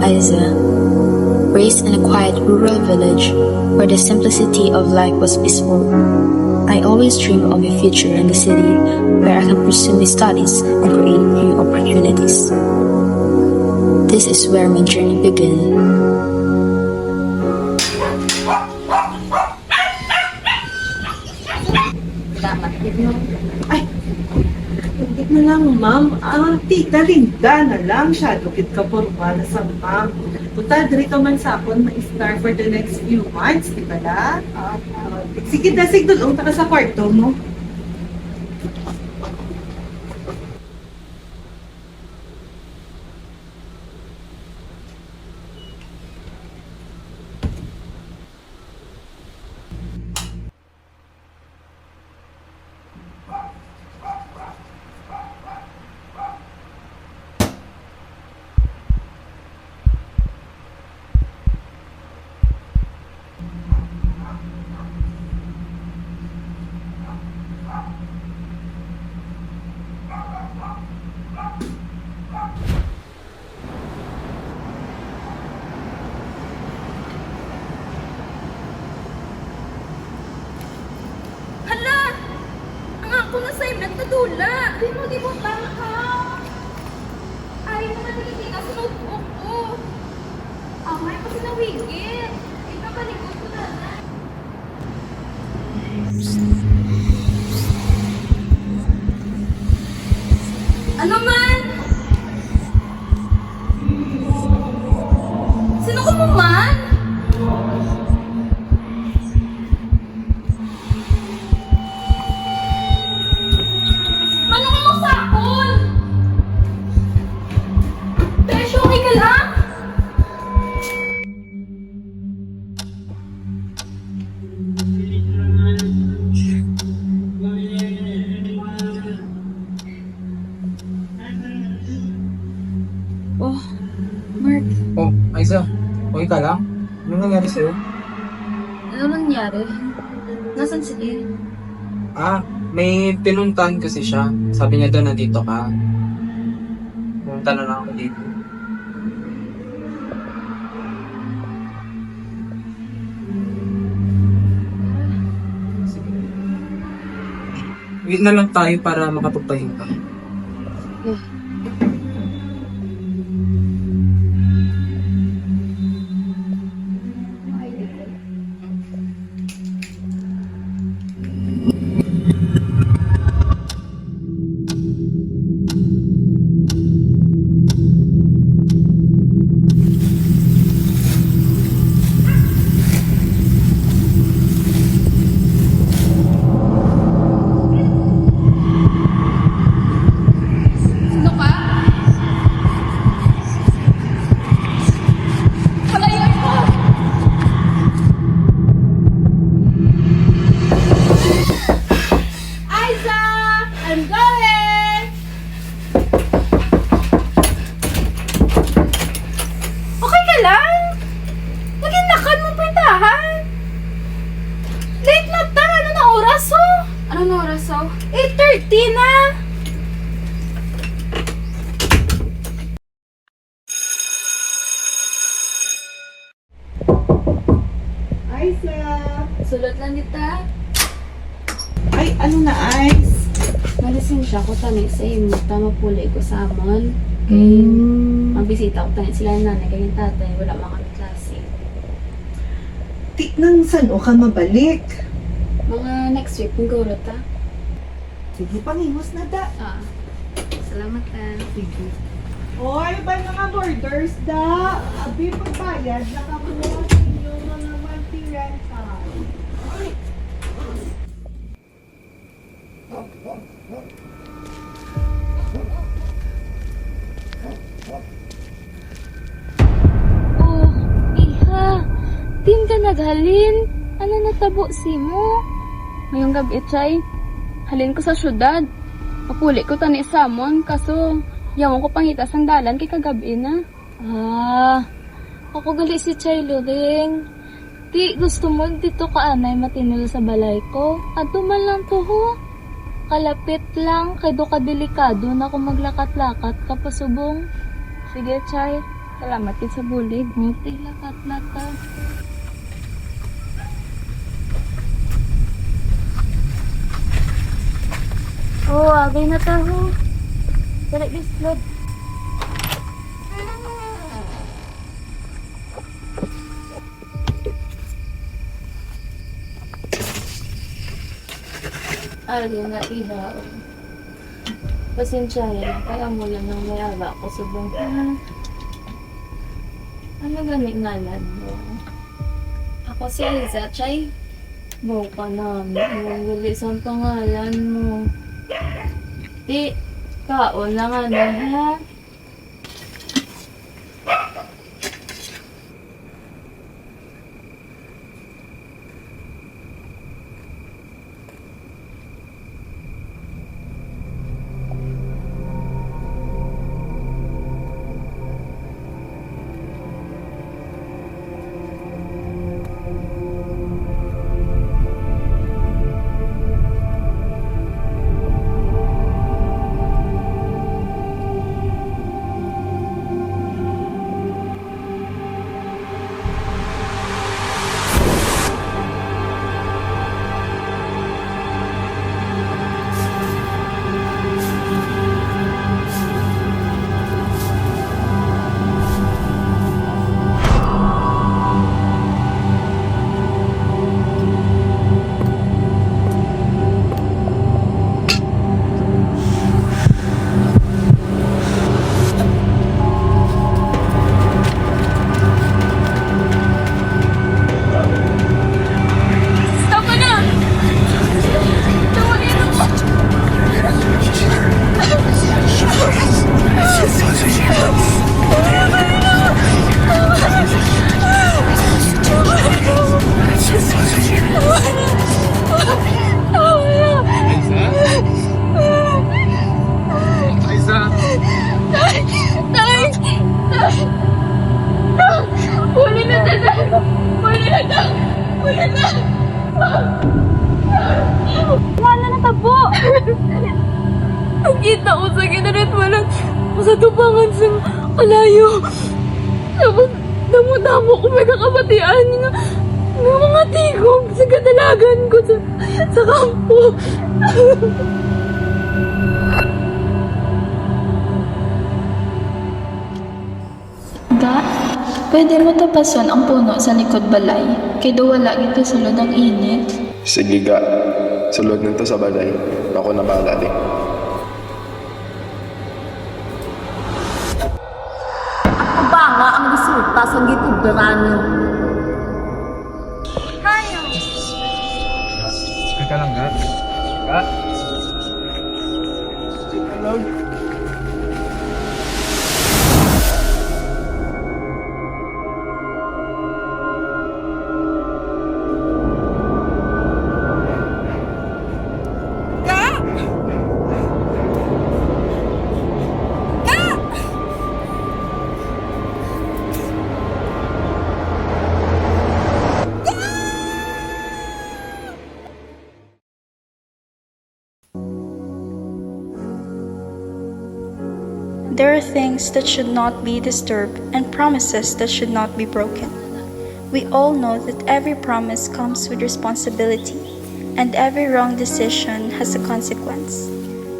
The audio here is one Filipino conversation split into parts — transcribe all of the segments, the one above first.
Aiza, raised in a quiet rural village where the simplicity of life was peaceful. I always dream of a future in the city where I can pursue my studies and create new opportunities. This is where my journey began. Ay, hindi na lang, ma'am. Tita Linda na lang. Shadow kit ka porma na sa ma'am. Punta, diri ka man sa akon ma-star for the next few months, di ba la? Sige, dasig doon. Unta ka sa kwarto mo. Hala! Ang ako na sa'yo, nagtadula! Di mo tama ka! Ay, naman ka sa notebook ko! May kasi nawigit! Ikapalikot ko na na! Ano man? Sino ko mo man? Manong mo sakon! Besyo, okay ka lang? Oh, Mark, Oh, Aiza, okay ka lang? Anong nangyari sa'yo? ano nangyari? Nasaan sila? May pinuntahan kasi siya. Sabi niya daw nandito ka. Pumunta na lang ako dito. Sige. Wait na lang tayo para makapagpahinga. Sino ka? Palayan ko! Aiza! I'm going! Okay ka lang? Naginakan mo pintahan? Late na ta! Ano na oras oh? Ano na oras oh? 8:30 na! Aiza! Sulot lang dita. Ay, ano na, Ice? Malisin siya ko tani sa imo, tama puli ko sa amon. Kay mabisita ko tani sila nanay, kay yung tatay, wala mga kami klase. Ti nang saan o ka mabalik? Mga next week, kung gawin ta. Sige, pangingos na da. Salamat Sige. Oy, ba mga borders da? Abi, pagbayad, nakakuha sa inyo mga monthly rental. Ay, Oh, iha. Din ka naghalin. Ano natabo si mo? Ngayong gabi, Chay. Halin ko sa syudad. Papuli ko tani samon, kaso yawan ko pangita sang dalan kay kagabi na. Ako gali si Chay Luring. Di gusto mo dito ka anay matinul sa balay ko. Ato man lang to ho. Kalapit lang, kay do ka delikado na kung maglakat-lakat ka pasubong. Sige, Chay. Salamat din sa bulig. Muti lakat-lakat. Oh, agay na taho. Dali bislod. Agay na ihaw. Pasensya yan. Kaya mo lang nang mayaba ko sa bangka. Ano gani ngalan mo? Ako si Aiza, Chay. Bawa ka namin. Magali sa pangalan mo. Di, kaon lang ano, ha? Wala na tabo! Nakita ko sa ginarit walang sa tubangan sa kalayo. Tapos damudamo ko may kakabatian ng mga tigong sa kadalagan ko sa kampo. Ga, pwede mo tapason ang puno sa likod balay, kay do wala gito sulod ang init. Sige ga, sulod nito sa balay. Ako na bahala din. Ako ba nga ang resulta sa gituberan niyo? Teka lang, Ga. Ga? Hello? There are things that should not be disturbed and promises that should not be broken. We all know that every promise comes with responsibility, and every wrong decision has a consequence.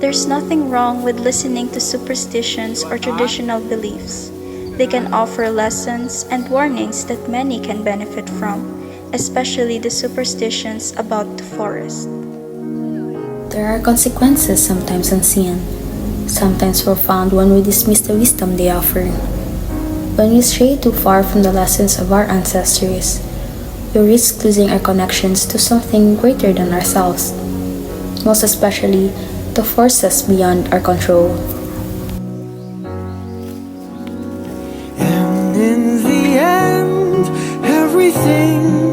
There's nothing wrong with listening to superstitions or traditional beliefs. They can offer lessons and warnings that many can benefit from, especially the superstitions about the forest. There are consequences sometimes unseen, sometimes profound when we dismiss the wisdom they offer. When we stray too far from the lessons of our ancestors, we risk losing our connections to something greater than ourselves, most especially the forces beyond our control. And in the end, everything